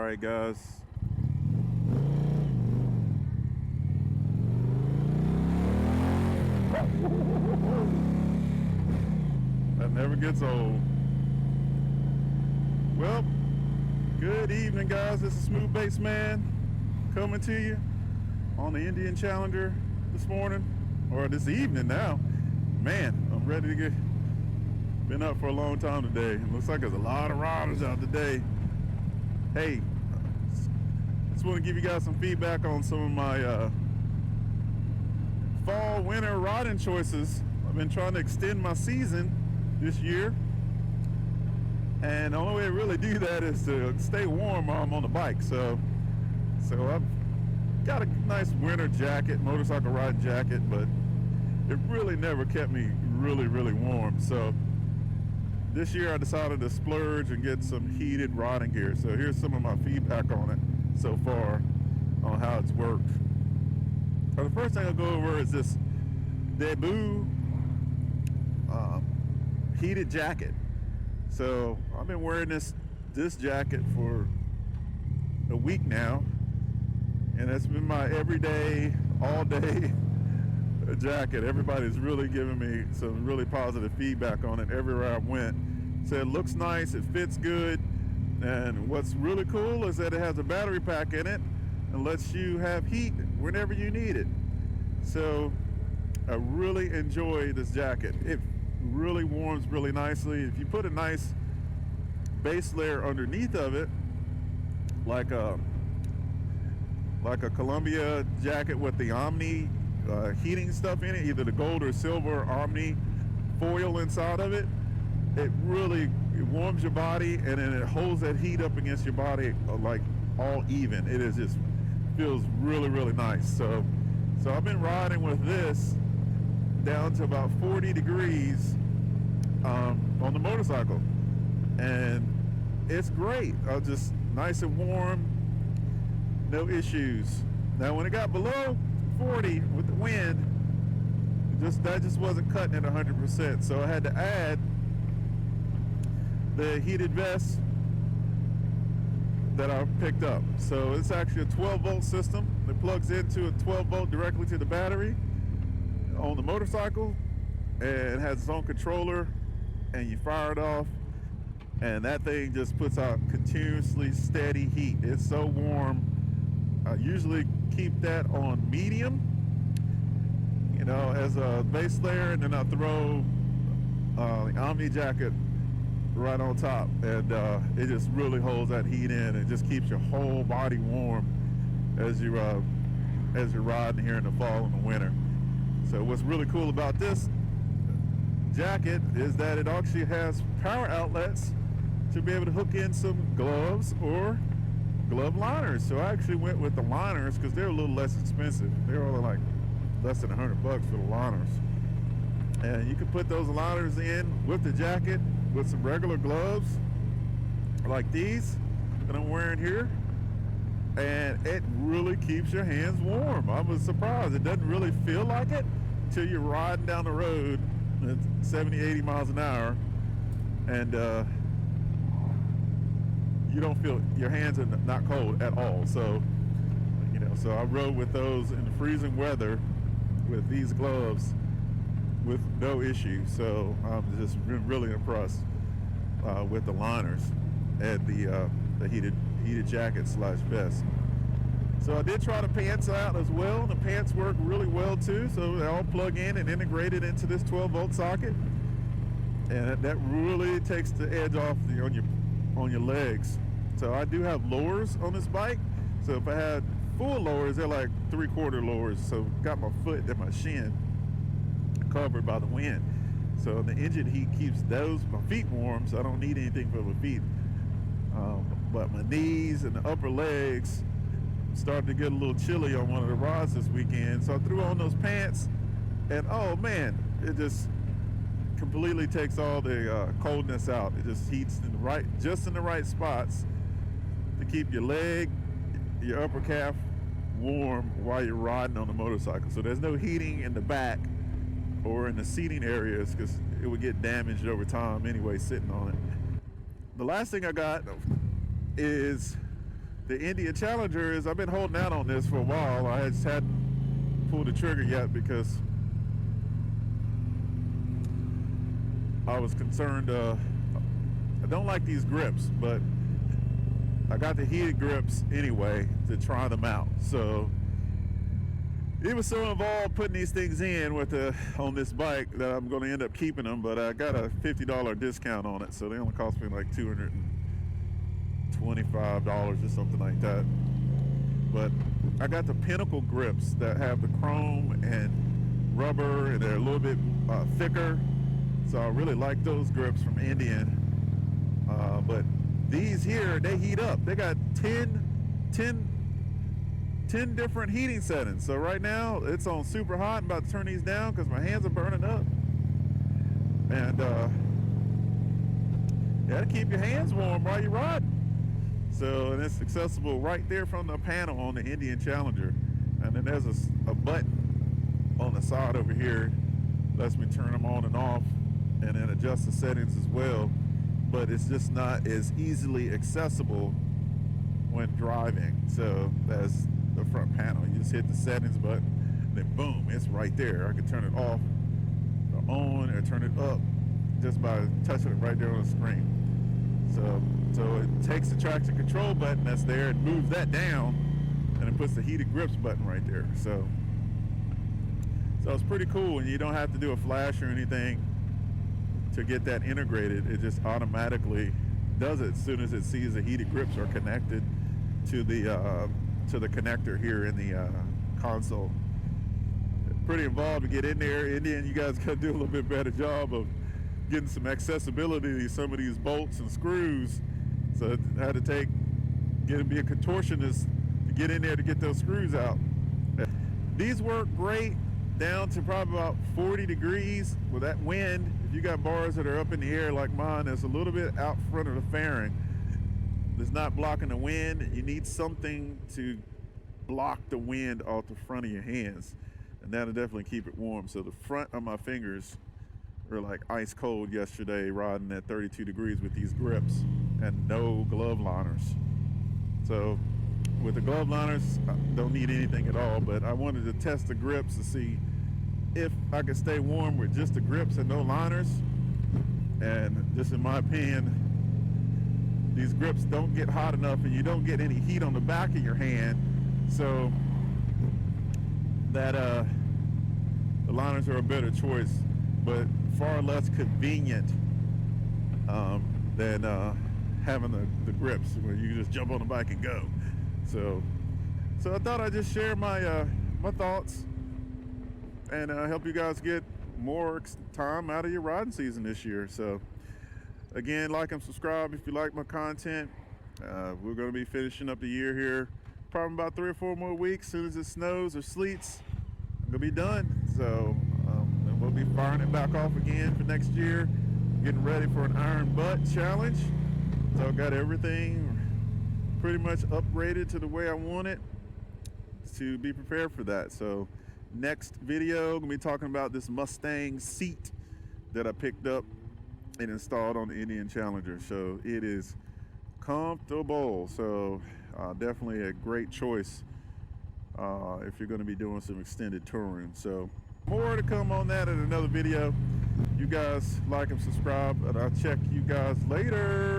right, guys. That never gets old. Well, good evening, guys. This is Smooth Bass Man coming to you on the Indian Challenger this morning, or this evening now. Man, I'm ready to get. Been up for a long time today. It looks like there's a lot of riders out today. Hey, just want to give you guys some feedback on some of my fall, winter riding choices. I've been trying to extend my season this year, and the only way to really do that is to stay warm while I'm on the bike. So I've got a nice winter jacket, motorcycle riding jacket, but it really never kept me really warm. So this year I decided to splurge and get some heated riding gear. So here's some of my feedback on it so far on how it's worked. So the first thing I'll go over is this Dewbu heated jacket. So I've been wearing this jacket for a week now, and it's been my everyday, all day jacket. Everybody's really giving me some really positive feedback on it everywhere I went. Said it looks nice, it fits good, and what's really cool is that it has a battery pack in it and lets you have heat whenever you need it. So I really enjoy this jacket. It really warms really nicely. If you put a nice base layer underneath of it, like a Columbia jacket with the Omni heating stuff in it, either the gold or silver Omni foil inside of it, it warms your body, and then it holds that heat up against your body like all even. It is just feels really nice. So I've been riding with this down to about 40 degrees on the motorcycle, and it's great. Just nice and warm, no issues. Now when it got below 40 with the wind, that just wasn't cutting it 100%. So I had to add the heated vest that I picked up. So it's actually a 12 volt system that plugs into a 12 volt directly to the battery on the motorcycle, and it has its own controller, and you fire it off, and that thing just puts out continuously steady heat. It's so warm. I usually keep that on medium, as a base layer, and then I throw the Omni jacket right on top, and it just really holds that heat in and just keeps your whole body warm as you're riding here in the fall and the winter. So what's really cool about this jacket is that it actually has power outlets to be able to hook in some gloves or glove liners. So I actually went with the liners because they're a little less expensive. They're only like less than $100 for the liners, and you can put those liners in with the jacket with some regular gloves like these that I'm wearing here, and it really keeps your hands warm. I was surprised. It doesn't really feel like it until you're riding down the road at 70-80 miles an hour, and you don't feel, your hands are not cold at all. So so I rode with those in the freezing weather with these gloves with no issue. So I'm just really impressed with the liners and the heated jacket / vest. So I did try the pants out as well. The pants work really well too. So they all plug in and integrated into this 12 volt socket, and that really takes the edge off on your legs. So I do have lowers on this bike. So if I had full lowers, they're like 3/4 lowers. So got my foot and my shin covered by the wind. So the engine heat keeps my feet warm, so I don't need anything for my feet. But my knees and the upper legs started to get a little chilly on one of the rides this weekend. So I threw on those pants, and oh man, it just completely takes all the coldness out. It just heats in the right spots to keep your leg, your upper calf warm while you're riding on the motorcycle. So there's no heating in the back or in the seating areas because it would get damaged over time anyway sitting on it. The last thing I got is the India Challenger is, I've been holding out on this for a while. I just hadn't pulled the trigger yet because I was concerned. I don't like these grips, but I got the heated grips anyway to try them out. So it was so involved putting these things in with on this bike that I'm going to end up keeping them, but I got a $50 discount on it, so they only cost me like $225 or something like that. But I got the Pinnacle grips that have the chrome and rubber, and they're a little bit thicker, so I really like those grips from Indian. But these here, they heat up. They got 10 different heating settings. So right now it's on super hot. I'm about to turn these down because my hands are burning up. And you gotta keep your hands warm while you're riding. So, and it's accessible right there from the panel on the Indian Challenger. And then there's a button on the side over here. Lets me turn them on and off and then adjust the settings as well. But it's just not as easily accessible when driving. So that's the front panel. You just hit the settings button, then boom, it's right there. I can turn it off, or on, or turn it up just by touching it right there on the screen. So it takes the traction control button that's there and moves that down, and it puts the heated grips button right there. So it's pretty cool, and you don't have to do a flash or anything to get that integrated. It just automatically does it as soon as it sees the heated grips are connected to the connector here in the console. Pretty involved to get in there. Indian, you guys got to do a little bit better job of getting some accessibility to some of these bolts and screws. So I had to be a contortionist to get in there to get those screws out. These work great down to probably about 40 degrees with that wind. If you got bars that are up in the air like mine, that's a little bit out front of the fairing, it's not blocking the wind. You need something to block the wind off the front of your hands, and that'll definitely keep it warm. So the front of my fingers were like ice cold yesterday riding at 32 degrees with these grips and no glove liners. So with the glove liners, I don't need anything at all, but I wanted to test the grips to see if I could stay warm with just the grips and no liners. And just in my opinion, these grips don't get hot enough and you don't get any heat on the back of your hand. So that the liners are a better choice, but far less convenient than having the grips where you just jump on the bike and go. So I thought I'd just share my my thoughts and help you guys get more time out of your riding season this year. So again, like and subscribe if you like my content. We're going to be finishing up the year here, probably about 3 or 4 more weeks. As soon as it snows or sleets, I'm going to be done. So and we'll be firing it back off again for next year, getting ready for an Iron Butt Challenge. So I've got everything pretty much upgraded to the way I want it to be prepared for that. So next video, I'm going to be talking about this Mustang seat that I picked up and installed on the Indian Challenger. So it is comfortable. So definitely a great choice if you're going to be doing some extended touring. So more to come on that in another video. You guys like and subscribe, and I'll check you guys later.